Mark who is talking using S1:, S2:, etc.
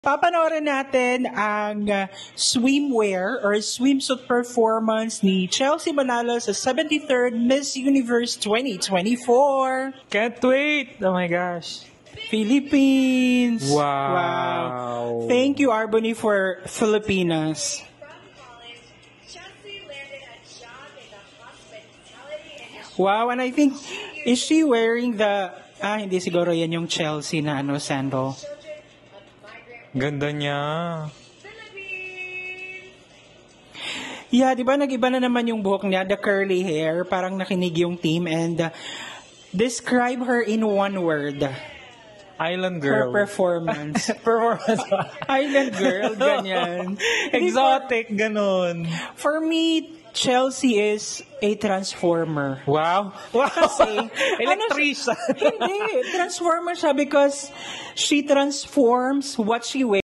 S1: Papanoorin natin ang swimwear or swimsuit performance ni Chelsea Manalo sa 73rd Miss Universe 2024.
S2: Can't wait! Oh my gosh.
S1: Philippines!
S2: Wow.
S1: Thank you, Arbony, for Filipinas. Wow, and I think, is she wearing the, hindi siguro yan yung Chelsea na sandal.
S2: Ganda niya.
S1: Yeah, di ba nag-iba na naman yung buhok niya, the curly hair, parang nakinig yung team, and describe her in one word.
S2: Island
S1: Her
S2: girl.
S1: performance.
S2: Performance.
S1: Island girl, ganyan.
S2: Exotic, ganon.
S1: For me, Chelsea is a transformer.
S2: Wow. Wow.
S1: Kasi,
S2: Electrician.
S1: Hindi, transformer siya because she transforms what she wears.